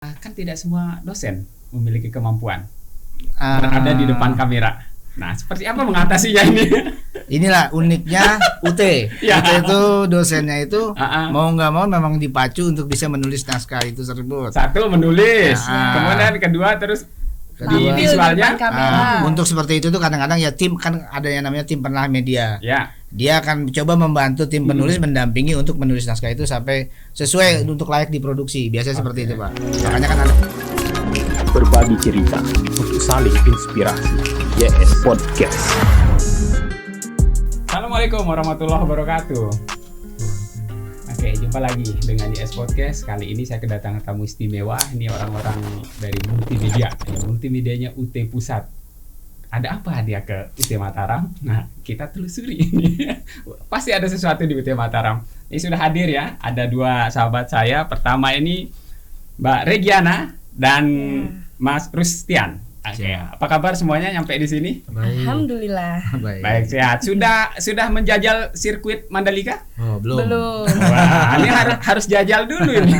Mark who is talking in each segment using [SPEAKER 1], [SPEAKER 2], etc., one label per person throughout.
[SPEAKER 1] Kan tidak semua dosen memiliki kemampuan
[SPEAKER 2] Ah,
[SPEAKER 1] berada di depan kamera. Nah, seperti apa mengatasinya ini?
[SPEAKER 2] Inilah uniknya UT.
[SPEAKER 1] Ya.
[SPEAKER 2] UT itu dosennya itu
[SPEAKER 1] Ah, ah.
[SPEAKER 2] mau nggak mau memang dipacu untuk bisa menulis naskah itu tersebut.
[SPEAKER 1] Satu menulis,
[SPEAKER 2] Ya.
[SPEAKER 1] kemudian kedua terus di
[SPEAKER 2] Kedua,
[SPEAKER 1] visualnya.
[SPEAKER 3] depan kamera.
[SPEAKER 2] Untuk seperti itu tuh kadang-kadang ya tim kan ada yang namanya tim penelah media.
[SPEAKER 1] Ya,
[SPEAKER 2] Dia akan coba membantu tim penulis mendampingi untuk menulis naskah itu sampai sesuai untuk layak diproduksi. Biasanya seperti itu, Pak. Makanya kan ada
[SPEAKER 4] Berbagi cerita untuk saling inspirasi. YS Podcast.
[SPEAKER 1] Assalamualaikum warahmatullahi wabarakatuh. Oke, jumpa lagi dengan YS Podcast. Kali ini saya kedatangan tamu istimewa. Ini orang-orang dari multimedia. Multimedianya UT Pusat. Ada apa dia ke UT Mataram? Nah, kita telusuri ini. Pasti ada sesuatu di UT Mataram. Ini sudah hadir ya. Ada dua sahabat saya. Pertama ini Mbak Regiana dan Mas Rustian. Oke, apa kabar semuanya nyampe di sini?
[SPEAKER 3] Alhamdulillah.
[SPEAKER 1] Baik, sehat. Sudah menjajal sirkuit Mandalika?
[SPEAKER 2] Oh, belum.
[SPEAKER 3] Belum.
[SPEAKER 1] Wah, ini harus jajal dulu ini.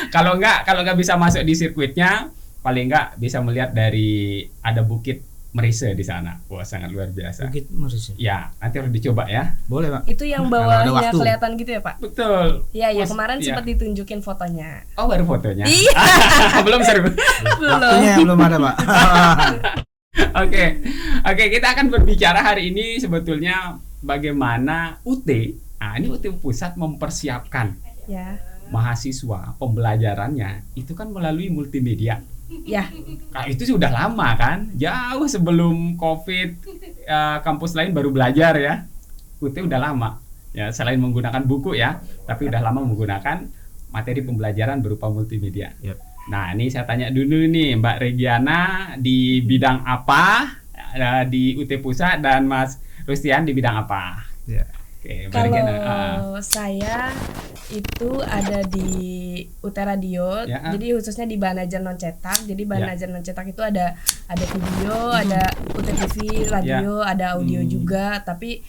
[SPEAKER 1] Kalau nggak bisa masuk di sirkuitnya, paling nggak bisa melihat dari ada Bukit Merise di sana. Wah, sangat luar biasa.
[SPEAKER 2] Bukit Merise.
[SPEAKER 1] Ya, nanti harus dicoba ya.
[SPEAKER 2] Boleh, Pak.
[SPEAKER 3] Itu yang
[SPEAKER 2] Kalau ada
[SPEAKER 3] bawahnya
[SPEAKER 2] waktu.
[SPEAKER 3] kelihatan gitu ya, Pak?
[SPEAKER 1] Betul.
[SPEAKER 3] Iya, ya
[SPEAKER 1] Mas-
[SPEAKER 3] kemarin
[SPEAKER 1] ya.
[SPEAKER 3] sempat ditunjukin fotonya.
[SPEAKER 1] Oh, baru fotonya.
[SPEAKER 3] Iya.
[SPEAKER 1] Belum seru.
[SPEAKER 3] Belum.
[SPEAKER 2] Waktunya belum ada, Pak.
[SPEAKER 1] Oke, kita akan berbicara hari ini sebetulnya bagaimana UT. Nah, ini UT Pusat mempersiapkan
[SPEAKER 3] Ya.
[SPEAKER 1] mahasiswa pembelajarannya itu kan melalui multimedia.
[SPEAKER 3] Ya.
[SPEAKER 1] Nah, itu sudah lama kan, jauh sebelum COVID, kampus lain baru belajar ya. UT udah lama ya, selain menggunakan buku ya, tapi udah lama menggunakan materi pembelajaran berupa multimedia.
[SPEAKER 2] Yap.
[SPEAKER 1] Nah, ini saya tanya dulu nih Mbak Regiana di bidang apa di UT Pusat dan Mas Rustian di bidang apa?
[SPEAKER 2] Ya.
[SPEAKER 1] Oke, Mbak Regiana.
[SPEAKER 3] Kalau saya itu ada di UT Radio,
[SPEAKER 1] Ya.
[SPEAKER 3] jadi khususnya di Banajer non cetak. Jadi Banajer non cetak itu ada video,
[SPEAKER 1] Hmm.
[SPEAKER 3] ada UT TV, radio, ada audio
[SPEAKER 1] Hmm.
[SPEAKER 3] juga. Tapi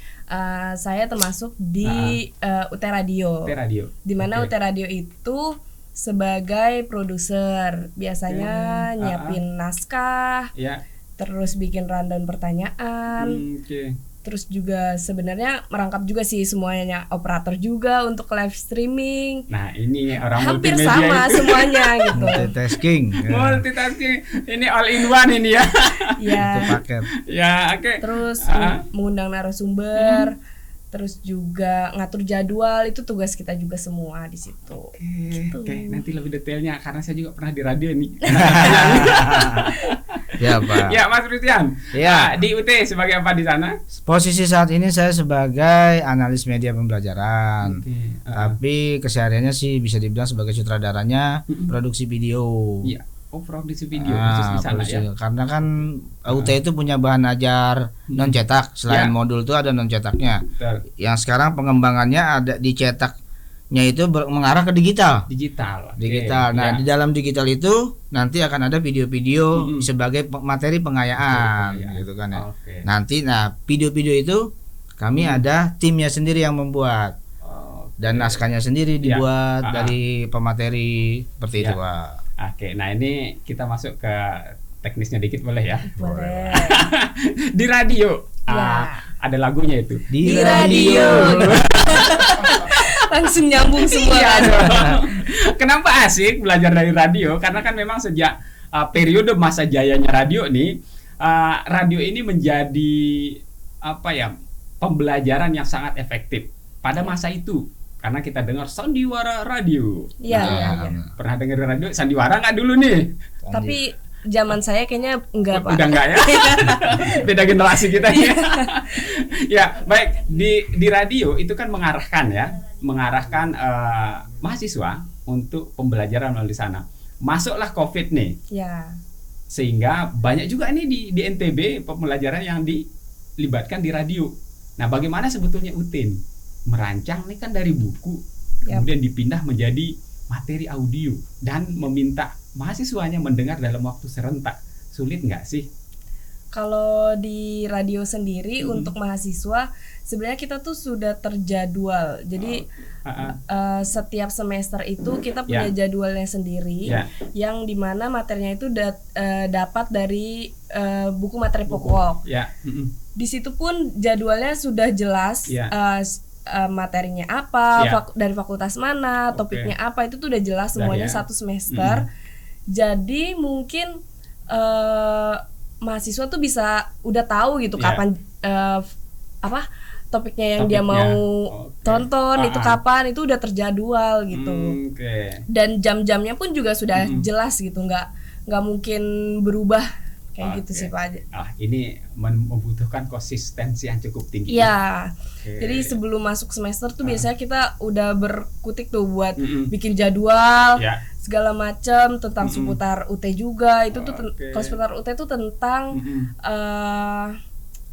[SPEAKER 3] saya termasuk di UT Radio.
[SPEAKER 1] UT Radio.
[SPEAKER 3] Di mana
[SPEAKER 1] Oke.
[SPEAKER 3] UT Radio itu sebagai produser, biasanya
[SPEAKER 1] Oke.
[SPEAKER 3] nyiapin naskah,
[SPEAKER 1] Ya.
[SPEAKER 3] terus bikin rundown pertanyaan.
[SPEAKER 1] Oke.
[SPEAKER 3] Terus juga sebenarnya merangkap juga sih semuanya, operator juga untuk live streaming.
[SPEAKER 1] Nah, ini orang
[SPEAKER 3] Hampir
[SPEAKER 1] multimedia
[SPEAKER 3] sama
[SPEAKER 1] itu.
[SPEAKER 3] semuanya gitu.
[SPEAKER 2] Multitasking. Ya.
[SPEAKER 1] Multitasking, ini all in one ini ya.
[SPEAKER 3] Ya.
[SPEAKER 2] Itu paket.
[SPEAKER 1] Ya, oke.
[SPEAKER 3] Terus
[SPEAKER 1] Ah.
[SPEAKER 3] mengundang narasumber, terus juga ngatur jadwal, itu tugas kita juga semua di situ.
[SPEAKER 1] Oke, nanti lebih detailnya karena saya juga pernah di radio nih.
[SPEAKER 2] Ya, Pak.
[SPEAKER 1] Ya, Mas Rustian.
[SPEAKER 2] Ya.
[SPEAKER 1] Di UT sebagai apa di sana?
[SPEAKER 2] Posisi saat ini saya sebagai analis media pembelajaran.
[SPEAKER 1] Oke.
[SPEAKER 2] Tapi kesehariannya sih bisa dibilang sebagai sutradaranya produksi video.
[SPEAKER 1] Iya. Oh, produksi video khusus di sana
[SPEAKER 2] Produksi.
[SPEAKER 1] ya.
[SPEAKER 2] Karena kan UT itu punya bahan ajar non cetak. Selain
[SPEAKER 1] Ya.
[SPEAKER 2] modul itu ada non cetaknya.
[SPEAKER 1] Betul.
[SPEAKER 2] Yang sekarang pengembangannya ada dicetaknya itu mengarah ke digital.
[SPEAKER 1] Digital. Oke,
[SPEAKER 2] Digital. Nah,
[SPEAKER 1] ya.
[SPEAKER 2] di dalam digital itu nanti akan ada video-video
[SPEAKER 1] Mm-mm.
[SPEAKER 2] sebagai materi pengayaan,
[SPEAKER 1] Pengayaan.
[SPEAKER 2] gitu kan ya.
[SPEAKER 1] Oke.
[SPEAKER 2] Nanti video-video itu kami ada timnya sendiri yang membuat
[SPEAKER 1] Oke.
[SPEAKER 2] dan naskahnya sendiri
[SPEAKER 1] Ya.
[SPEAKER 2] dibuat
[SPEAKER 1] Ah.
[SPEAKER 2] dari pemateri seperti
[SPEAKER 1] Ya.
[SPEAKER 2] itu, Pak.
[SPEAKER 1] Oke, nah ini kita masuk ke teknisnya dikit boleh ya?
[SPEAKER 3] Boleh.
[SPEAKER 1] Di radio.
[SPEAKER 3] Ya.
[SPEAKER 1] Ada lagunya itu.
[SPEAKER 3] Di radio. Langsung nyambung semua.
[SPEAKER 1] Iya dong. Kenapa asik belajar dari radio? Karena kan memang sejak periode masa jayanya radio nih, radio ini menjadi apa ya, pembelajaran yang sangat efektif pada masa itu. Karena kita dengar sandiwara radio.
[SPEAKER 3] Iya,
[SPEAKER 1] Nah,
[SPEAKER 3] iya, iya.
[SPEAKER 1] Pernah dengar radio sandiwara nggak dulu nih?
[SPEAKER 3] Tapi zaman saya kayaknya enggak, Pak.
[SPEAKER 1] Udah enggak ya? Beda generasi kita ya. Ya, baik, di radio itu kan mengarahkan mahasiswa untuk pembelajaran melalui sana. Masuklah COVID nih,
[SPEAKER 3] Ya.
[SPEAKER 1] sehingga banyak juga ini di NTB pembelajaran yang dilibatkan di radio. Nah, bagaimana sebetulnya UT nih? Merancang nih kan dari buku,
[SPEAKER 3] Yap.
[SPEAKER 1] kemudian dipindah menjadi materi audio dan meminta mahasiswanya mendengar dalam waktu serentak. Sulit nggak sih?
[SPEAKER 3] Kalau di radio sendiri untuk mahasiswa sebenarnya kita tuh sudah terjadwal. Jadi setiap semester itu kita punya jadwalnya sendiri, yang dimana materinya itu dapat dari buku materi pokok. Di situ pun jadwalnya sudah jelas. Materinya apa, dari fakultas mana, topiknya apa, itu tuh udah jelas semuanya satu semester. Jadi mungkin mahasiswa tuh bisa udah tahu gitu kapan topiknya yang dia mau tonton itu kapan, itu udah terjadwal gitu. Dan jam-jamnya pun juga sudah jelas gitu, nggak mungkin berubah kayak gitu sih Pak.
[SPEAKER 1] Ini membutuhkan konsistensi yang cukup tinggi.
[SPEAKER 3] Iya. Jadi sebelum masuk semester tuh biasanya kita udah berkutik tuh buat bikin jadwal segala macam tentang seputar UT juga. Itu tuh kalau seputar UT itu tentang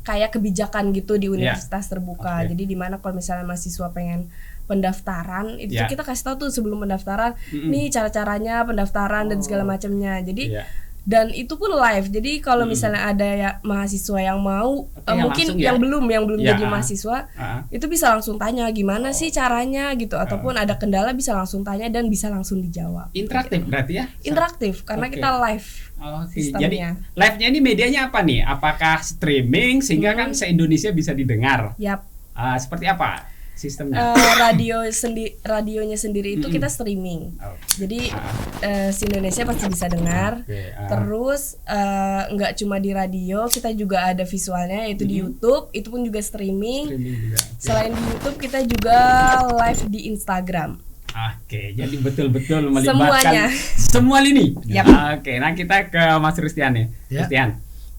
[SPEAKER 3] kayak kebijakan gitu di universitas terbuka. Jadi di mana kalau misalnya mahasiswa pengen pendaftaran itu tuh kita kasih tahu tuh sebelum pendaftaran nih cara-caranya pendaftaran dan segala macamnya. Jadi dan itu pun live. Jadi kalau misalnya ada mahasiswa yang mau mungkin yang belum jadi mahasiswa itu bisa langsung tanya gimana sih caranya gitu, ataupun ada kendala bisa langsung tanya dan bisa langsung dijawab.
[SPEAKER 1] Interaktif berarti ya?
[SPEAKER 3] Interaktif karena kita live.
[SPEAKER 1] Jadi live-nya ini medianya apa nih? Apakah streaming sehingga kan se-Indonesia bisa didengar? Seperti apa sistemnya?
[SPEAKER 3] Radionya sendiri itu kita streaming. Jadi se-Indonesia pasti bisa dengar. Terus nggak cuma di radio, kita juga ada visualnya yaitu di YouTube, itu pun juga streaming. Selain di YouTube kita juga live di Instagram.
[SPEAKER 1] Jadi betul-betul melibatkan semua lini. Nah kita ke Mas Rustian nih.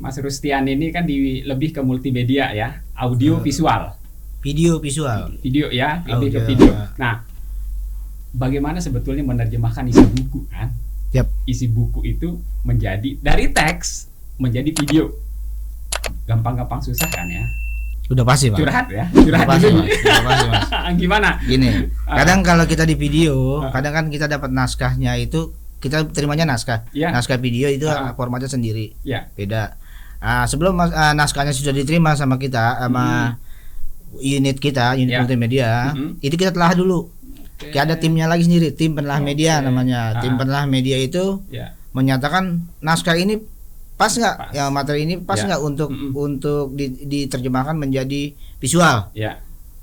[SPEAKER 1] Mas Rustian ini kan lebih ke multimedia ya, audio visual.
[SPEAKER 2] Video visual.
[SPEAKER 1] Video ya, lebih ke video. Nah, bagaimana sebetulnya menerjemahkan isi buku kan? Isi buku itu menjadi dari teks menjadi video. Gampang-gampang susah kan ya?
[SPEAKER 2] Udah pasti Pak.
[SPEAKER 1] Curhat ya, curhat dulu.
[SPEAKER 2] Mas.
[SPEAKER 1] Gimana?
[SPEAKER 2] Gini, kadang kalau kita di video, kadang kan kita dapat naskahnya itu kita terimanya naskah. Naskah video itu formatnya sendiri. Beda. Sebelum naskahnya sudah diterima sama kita sama unit multimedia, itu kita telah dulu. Ada timnya lagi sendiri, tim penelah media namanya. Tim penelah media itu menyatakan naskah ini pas nggak, materi ini pas nggak untuk diterjemahkan menjadi visual,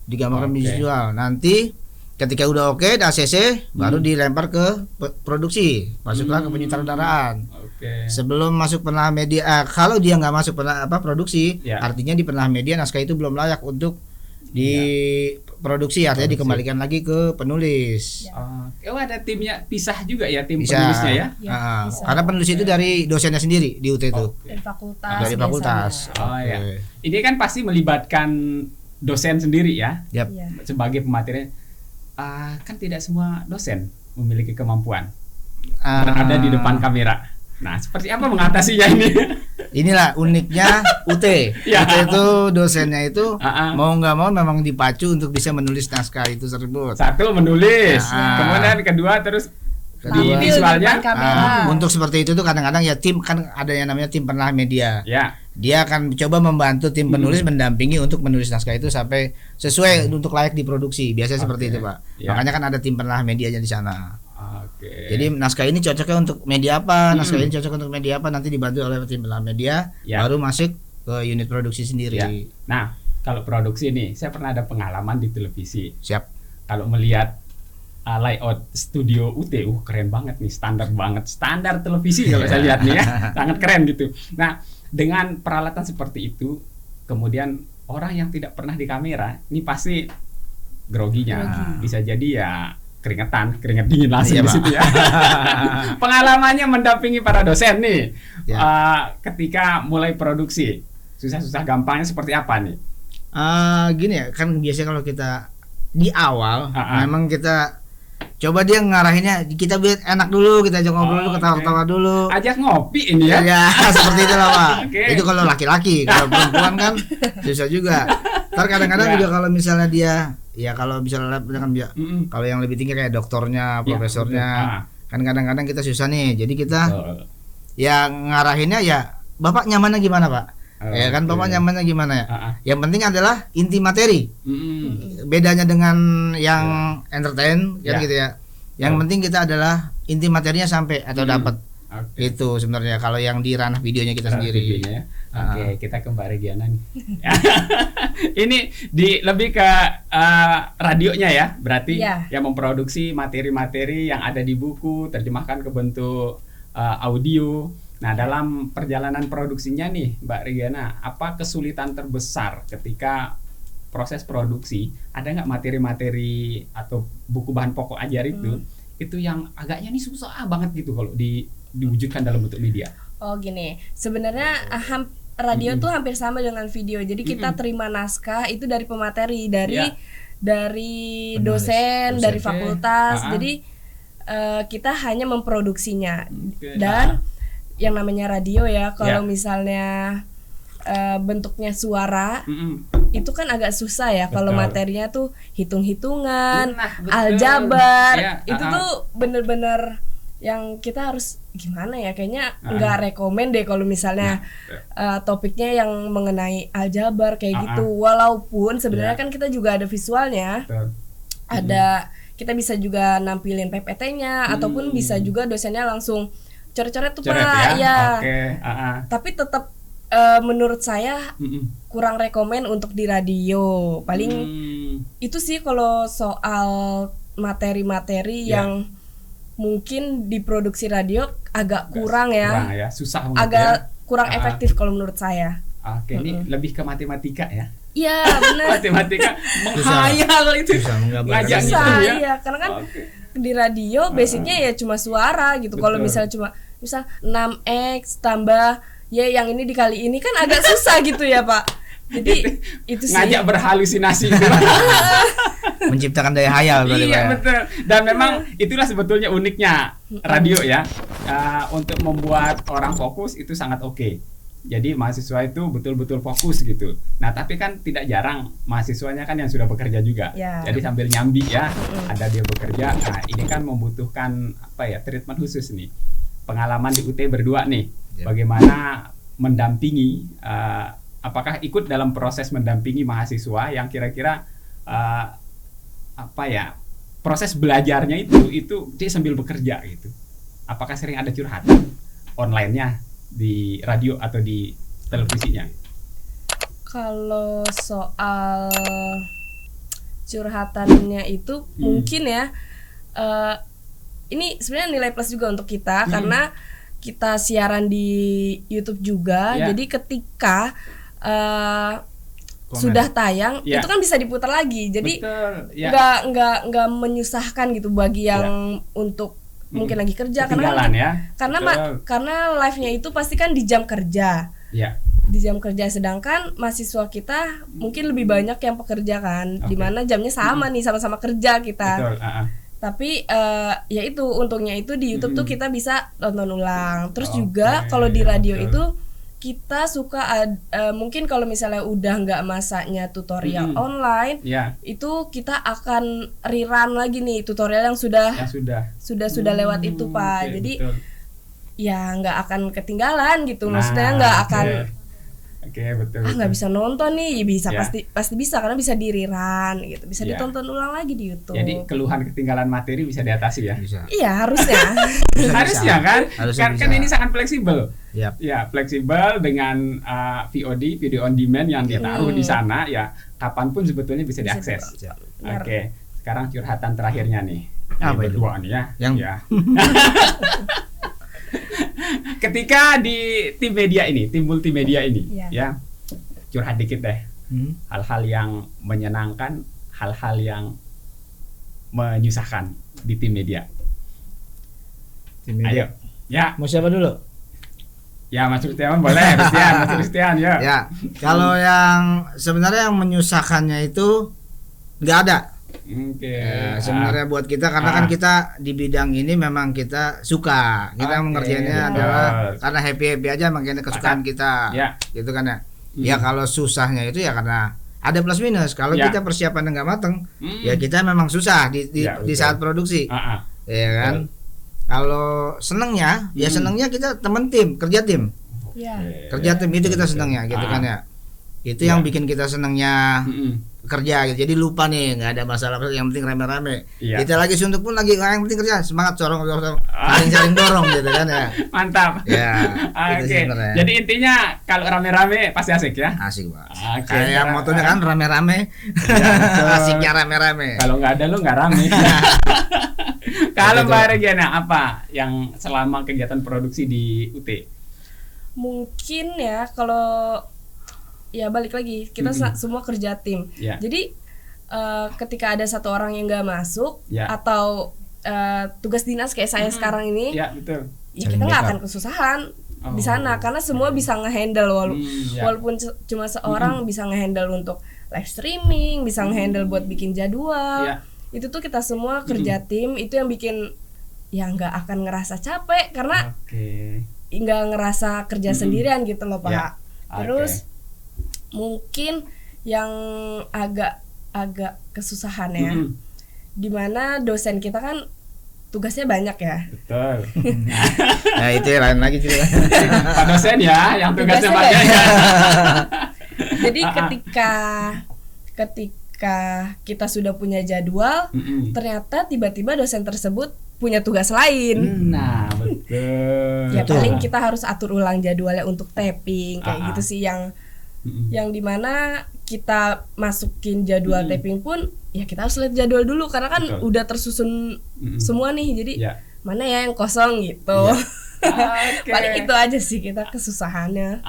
[SPEAKER 2] digambarkan visual. Nanti ketika udah oke, ACC baru dilempar ke produksi, masuklah ke penyutradaraan. Sebelum masuk penelah media, kalau dia nggak masuk produksi, artinya di penelah media naskah itu belum layak untuk diproduksi, artinya dikembalikan lagi ke penulis.
[SPEAKER 1] Ada timnya pisah juga ya, tim penulisnya ya?
[SPEAKER 2] Karena penulis itu dari dosennya sendiri di UT itu.
[SPEAKER 3] Dari fakultas.
[SPEAKER 1] Ini kan pasti melibatkan dosen sendiri ya, sebagai pematerinya. Kan tidak semua dosen memiliki kemampuan berada di depan kamera. Nah, seperti apa mengatasinya ini?
[SPEAKER 2] Inilah uniknya UT. UT itu dosennya itu mau nggak mau memang dipacu untuk bisa menulis naskah itu tersebut.
[SPEAKER 1] Satu menulis, kemudian kedua terus di visualnya.
[SPEAKER 2] Untuk seperti itu tuh kadang-kadang ya tim kan ada yang namanya tim penelah media. Dia akan coba membantu tim penulis mendampingi untuk menulis naskah itu sampai sesuai untuk layak diproduksi. Biasanya seperti itu Pak. Makanya kan ada tim penelah medianya di sana. Jadi naskah ini cocoknya untuk media apa, naskah ini cocok untuk media apa, nanti dibantu oleh tim penelah media, baru masuk ke unit produksi sendiri.
[SPEAKER 1] Nah, kalau produksi nih, saya pernah ada pengalaman di televisi. Kalau melihat layout studio UT, keren banget nih, standar banget, standar televisi kalau saya lihat nih ya, sangat keren gitu. Nah, dengan peralatan seperti itu, kemudian orang yang tidak pernah di kamera, ini pasti groginya, bisa jadi ya keringat dingin langsung di situ ya. Pengalamannya mendampingi para dosen nih, ketika mulai produksi, susah-susah gampangnya seperti apa nih?
[SPEAKER 2] Gini ya, kan biasanya kalau kita di awal, memang kita coba dia ngarahinnya, kita biar enak dulu, kita ajak ngobrol dulu, ketawa-ketawa dulu.
[SPEAKER 1] Ajak ngopi ini ya?
[SPEAKER 2] Ya seperti itu lah Pak. Itu kalau laki-laki, kalau perempuan kan susah juga. Ntar kadang-kadang juga kalau misalnya dia, ya kalau misalnya kan kalau yang lebih tinggi kayak doktornya, profesornya, kan kadang-kadang kita susah nih. Jadi kita yang ngarahinnya ya, Bapak nyamannya gimana Pak? Ya kan Bapak nyamannya gimana ya? Yang penting adalah inti materi. Bedanya dengan yang entertain kan gitu ya. Yang penting kita adalah inti materinya sampai atau dapat. Itu sebenarnya kalau yang di ranah videonya kita sendiri.
[SPEAKER 1] Oke, kita kembali Giana nih. Ini lebih ke radionya ya, berarti yang memproduksi materi-materi yang ada di buku, terjemahkan ke bentuk audio. Nah, dalam perjalanan produksinya nih, Mbak Rigiana, apa kesulitan terbesar ketika proses produksi? Ada nggak materi-materi atau buku bahan pokok ajar itu yang agaknya nih susah banget gitu kalau diwujudkan dalam bentuk media?
[SPEAKER 3] Oh gini, sebenarnya radio tuh hampir sama dengan video. Jadi kita terima naskah itu dari pemateri, dari dosen, dari fakultas. Jadi kita hanya memproduksinya. Dan yang namanya radio ya, kalau misalnya bentuknya suara, itu kan agak susah ya. Kalau materinya tuh hitung-hitungan, aljabar, itu tuh bener-bener yang kita harus gimana ya, kayaknya nggak rekomen deh kalau misalnya topiknya yang mengenai aljabar kayak gitu. Walaupun sebenarnya kan kita juga ada visualnya, ada kita bisa juga nampilin PPT-nya ataupun bisa juga dosennya langsung coret-coret tuh Pak ya. Tapi tetap menurut saya kurang rekomen untuk di radio. Paling itu sih kalau soal materi-materi yang mungkin diproduksi radio agak kurang ya.
[SPEAKER 1] Susah
[SPEAKER 3] agak kurang efektif kalau menurut saya.
[SPEAKER 1] Oke, ini lebih ke matematika ya.
[SPEAKER 3] Iya, benar.
[SPEAKER 1] Matematika menghayal itu.
[SPEAKER 3] Ngajak gitu ya. Karena kan di radio basicnya ya cuma suara gitu. Kalau misalnya cuma 6x tambah yang ini dikali ini kan agak susah gitu ya Pak. Jadi itu sih
[SPEAKER 1] ngajak berhalusinasi itu.
[SPEAKER 2] Menciptakan daya hayal berarti.
[SPEAKER 1] Iya betul. Dan memang itulah sebetulnya uniknya radio ya. Untuk membuat orang fokus itu sangat oke. Jadi mahasiswa itu betul-betul fokus gitu. Nah tapi kan tidak jarang mahasiswanya kan yang sudah bekerja juga. Jadi sambil nyambi ya, ada dia bekerja. Nah ini kan membutuhkan treatment khusus nih. Pengalaman di UT berdua nih, bagaimana mendampingi, apakah ikut dalam proses mendampingi mahasiswa yang kira-kira proses belajarnya itu dia sambil bekerja gitu. Apakah sering ada curhatan online-nya di radio atau di televisinya?
[SPEAKER 3] Kalau soal curhatannya itu mungkin ya, ini sebenarnya nilai plus juga untuk kita karena kita siaran di YouTube juga. Jadi ketika sudah tayang itu kan bisa diputar lagi. Jadi nggak menyusahkan gitu bagi yang untuk mungkin lagi kerja karena live-nya itu pasti kan di jam kerja. Di jam kerja, sedangkan mahasiswa kita mungkin lebih banyak yang pekerja kan, dimana jamnya sama nih, sama-sama kerja kita. Tapi ya itu untungnya itu di YouTube tuh kita bisa nonton ulang. Terus juga kalau di radio itu kita suka mungkin kalau misalnya udah nggak masanya tutorial online, itu kita akan rerun lagi nih tutorial yang sudah lewat itu Pak. Jadi ya nggak akan ketinggalan gitu. Maksudnya nggak akan
[SPEAKER 1] betul.
[SPEAKER 3] Nggak bisa nonton nih, bisa pasti bisa karena bisa di rerun gitu, bisa ditonton ulang lagi di YouTube.
[SPEAKER 1] Jadi keluhan ketinggalan materi bisa diatasi ya? Bisa.
[SPEAKER 3] Iya harusnya.
[SPEAKER 1] Harusnya kan? Kan ini sangat fleksibel. Ya fleksibel dengan VOD, video on demand yang ditaruh di sana ya, kapanpun sebetulnya bisa diakses. Oke, sekarang curhatan terakhirnya nih.
[SPEAKER 2] Apa itu?
[SPEAKER 1] Berdua nih ya. Ketika di tim media ini, tim multimedia ini, ya curhat dikit deh. Hal-hal yang menyenangkan, hal-hal yang menyusahkan di tim media. Ayo, ya.
[SPEAKER 2] Mau siapa dulu?
[SPEAKER 1] Ya Mas Rustiawan boleh, Mas Rustian ya.
[SPEAKER 2] Ya, kalau yang sebenarnya yang menyusahkannya itu nggak ada. Sebenarnya buat kita karena kan kita di bidang ini memang kita suka, kita mengerjainnya adalah karena happy aja, makanya kesukaan kita, gitu kan ya. Ya kalau susahnya itu ya karena ada plus minus. Kalau kita persiapan nggak mateng, ya kita memang susah di saat produksi, ya kan. Kalau senengnya, ya senengnya kita kerja tim. Kerja tim itu kita senangnya gitu kan ya. Itu yang bikin kita senangnya kerja gitu. Jadi lupa nih, nggak ada masalah, yang penting rame-rame. Kita lagi suntuk pun lagi yang penting kerja, semangat saling dorong gitu kan ya.
[SPEAKER 1] Mantap.
[SPEAKER 2] Ya.
[SPEAKER 1] Oke. Jadi intinya kalau rame-rame pasti asik ya.
[SPEAKER 2] Asik banget. Kayak motonya kan rame-rame. Asiknya rame-rame.
[SPEAKER 1] Kalau nggak ada lu nggak rame. Kalau Mbak Regina, apa yang selama kegiatan produksi di UT?
[SPEAKER 3] Mungkin ya kalau ya balik lagi kita semua kerja tim. Jadi ketika ada satu orang yang nggak masuk atau tugas dinas kayak saya sekarang ini,
[SPEAKER 1] betul.
[SPEAKER 3] Ya kita nggak akan kesusahan di sana karena semua bisa ngehandle walaupun cuma seorang bisa ngehandle untuk live streaming, bisa ngehandle buat bikin jadwal. Itu tuh kita semua kerja tim, itu yang bikin ya nggak akan ngerasa capek karena nggak ngerasa kerja sendirian gitu loh Pak. Terus mungkin yang agak kesusahan ya, dimana dosen kita kan tugasnya banyak ya.
[SPEAKER 1] Betul.
[SPEAKER 2] Nah itu lain lagi juga.
[SPEAKER 1] Pak dosen ya yang tugasnya banyak.
[SPEAKER 3] Jadi ketika kita sudah punya jadwal, ternyata tiba-tiba dosen tersebut punya tugas lain.
[SPEAKER 1] Nah betul.
[SPEAKER 3] Ya paling kita harus atur ulang jadwalnya untuk taping kayak gitu sih yang dimana kita masukin jadwal taping pun ya kita harus lihat jadwal dulu karena kan udah tersusun semua nih, jadi mana ya yang kosong gitu. Paling itu aja sih kita kesusahannya.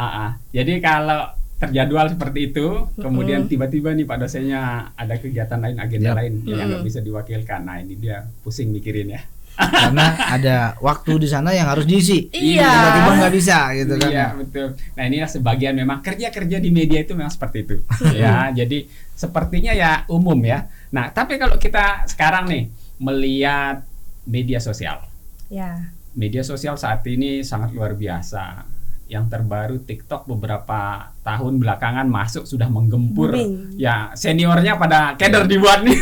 [SPEAKER 1] Jadi kalau terjadwal seperti itu, kemudian tiba-tiba nih Pak dosennya ada kegiatan lain, agenda lain yang nggak bisa diwakilkan. Nah ini dia pusing mikirin ya.
[SPEAKER 2] Karena ada waktu di sana yang harus diisi.
[SPEAKER 3] Tiba-tiba
[SPEAKER 2] nggak bisa gitu kan.
[SPEAKER 1] Iya betul. Nah inilah sebagian memang kerja di media itu memang seperti itu. Ya jadi sepertinya ya umum ya. Nah tapi kalau kita sekarang nih melihat media sosial. Media sosial saat ini sangat luar biasa. Yang terbaru TikTok beberapa tahun belakangan masuk sudah menggempur. Ya seniornya pada keder dibuat nih.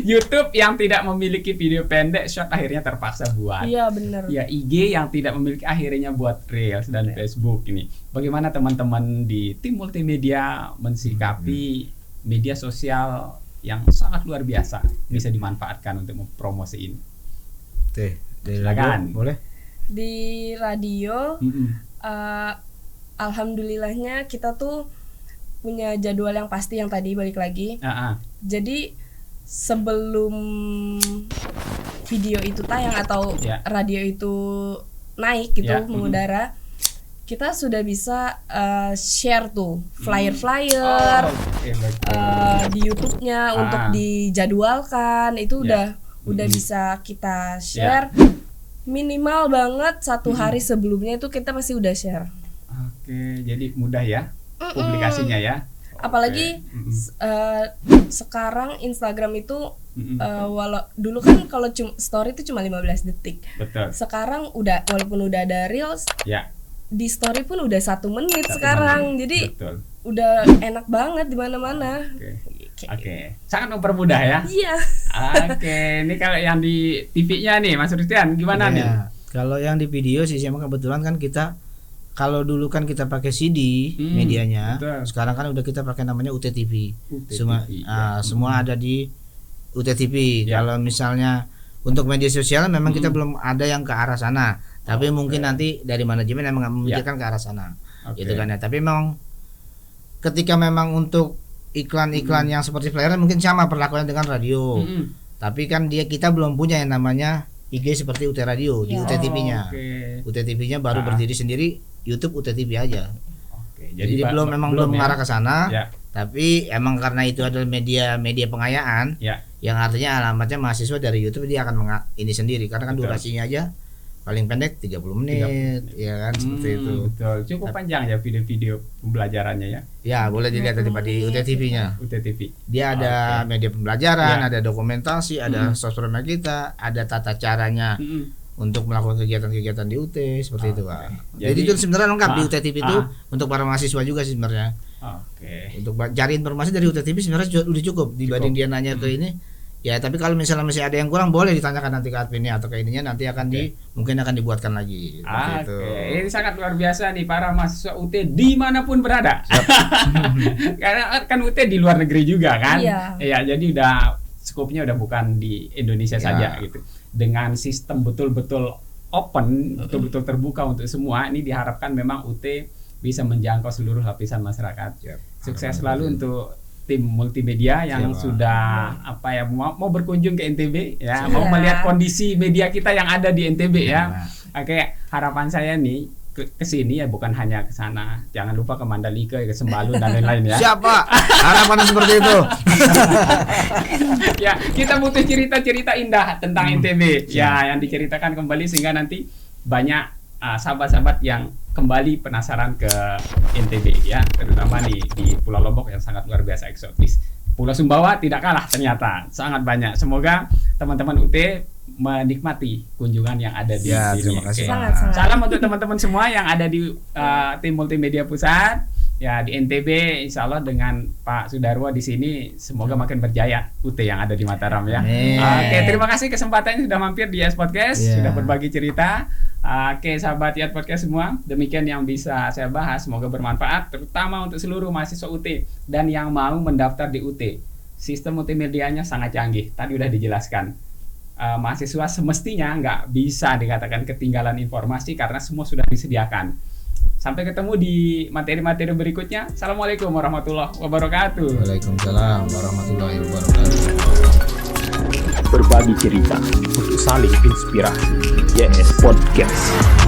[SPEAKER 1] YouTube yang tidak memiliki video pendek short akhirnya terpaksa buat.
[SPEAKER 3] Iya benar.
[SPEAKER 1] Ya IG yang tidak memiliki akhirnya buat Reels dan Facebook ini. Bagaimana teman-teman di tim multimedia mensikapi media sosial yang sangat luar biasa bisa dimanfaatkan untuk mempromosiin?
[SPEAKER 2] Silakan. Boleh.
[SPEAKER 3] Di radio alhamdulillahnya kita tuh punya jadwal yang pasti yang tadi balik lagi. Jadi sebelum video itu tayang atau radio itu naik gitu mengudara, kita sudah bisa share tuh flyer-flyer di YouTube-nya untuk dijadwalkan. Itu udah bisa kita share. Minimal banget 1 hari sebelumnya itu kita pasti udah share.
[SPEAKER 1] Jadi mudah ya publikasinya ya.
[SPEAKER 3] Apalagi sekarang Instagram itu walau dulu kan kalau story itu cuma 15 detik.
[SPEAKER 1] Betul.
[SPEAKER 3] Sekarang walaupun udah ada Reels, di story pun udah 1 menit sekarang. Jadi udah enak banget di mana-mana.
[SPEAKER 1] Sangat mempermudah ya.
[SPEAKER 3] Iya.
[SPEAKER 1] Ini kalau yang di TV-nya nih Mas Rustian gimana nih?
[SPEAKER 2] Kalau yang di video sih emang kebetulan kan kita, kalau dulu kan kita pakai CD medianya, sekarang kan udah kita pakai namanya UTTV. Semua ada di UTTV. Kalau misalnya untuk media sosial memang kita belum ada yang ke arah sana, tapi mungkin nanti dari manajemen emang memikirkan ke arah sana, gitu kan ya. Tapi memang ketika memang untuk iklan-iklan yang seperti flyer mungkin sama perlakuannya dengan radio, tapi kan kita belum punya yang namanya IG seperti UT Radio di UTTV-nya. UTTV-nya baru berdiri sendiri, YouTube UTTV aja. Jadi belum mengarah ke sana. Tapi emang karena itu adalah media pengayaan, yang artinya alamatnya mahasiswa dari YouTube, dia akan ini sendiri karena kan durasinya aja paling pendek 30 menit, ya kan, seperti itu.
[SPEAKER 1] Betul. Cukup panjang ya video-video pembelajarannya ya.
[SPEAKER 2] Ya, boleh dilihat di UTTV-nya.
[SPEAKER 1] UTTV.
[SPEAKER 2] Dia ada media pembelajaran, ada dokumentasi, ada sosmed kita, ada tata caranya untuk melakukan kegiatan-kegiatan di UT, seperti itu, Pak. Jadi itu sebenarnya lengkap di UTTV itu untuk para mahasiswa juga sih sebenarnya. Untuk cari informasi dari UTTV sebenarnya udah cukup dibanding dia nanya ke ini. Ya, tapi kalau misalnya masih ada yang kurang boleh ditanyakan nanti ke adminnya atau ke ininya, nanti akan mungkin akan dibuatkan lagi.
[SPEAKER 1] Ini sangat luar biasa nih para mahasiswa UT dimanapun berada. Karena kan UT di luar negeri juga kan. Iya, jadi udah skopnya udah bukan di Indonesia saja gitu. Dengan sistem betul-betul open, betul-betul terbuka untuk semua, ini diharapkan memang UT bisa menjangkau seluruh lapisan masyarakat. Sukses selalu untuk tim multimedia yang sudah mau berkunjung ke NTB ya, mau melihat kondisi media kita yang ada di NTB ya. Oke, harapan saya nih ke sini ya bukan hanya ke sana. Jangan lupa ke Mandalika, ke Sembalun dan lain-lain ya.
[SPEAKER 2] Siapa? Harapan seperti itu.
[SPEAKER 1] Ya, kita butuh cerita-cerita indah tentang NTB ya yang diceritakan kembali sehingga nanti banyak sahabat-sahabat yang kembali penasaran ke NTB ya, terutama di Pulau Lombok yang sangat luar biasa eksotis. Pulau Sumbawa tidak kalah ternyata, sangat banyak. Semoga teman-teman UT menikmati kunjungan yang ada di sini.
[SPEAKER 2] Terima kasih.
[SPEAKER 1] Salam untuk teman-teman semua yang ada di tim multimedia pusat ya di NTB. Insya Allah dengan Pak Sudarwo di sini semoga makin berjaya UT yang ada di Mataram ya. Oke, terima kasih kesempatannya sudah mampir di YS Podcast, sudah berbagi cerita. Oke, sahabat YS Podcast semua, demikian yang bisa saya bahas. Semoga bermanfaat, terutama untuk seluruh mahasiswa UT dan yang mau mendaftar di UT. Sistem multimedianya sangat canggih. Tadi udah dijelaskan. Mahasiswa semestinya nggak bisa dikatakan ketinggalan informasi karena semua sudah disediakan. Sampai ketemu di materi-materi berikutnya. Assalamualaikum warahmatullahi wabarakatuh.
[SPEAKER 2] Waalaikumsalam warahmatullahi wabarakatuh.
[SPEAKER 4] Berbagi cerita untuk saling inspirasi. YS Podcast.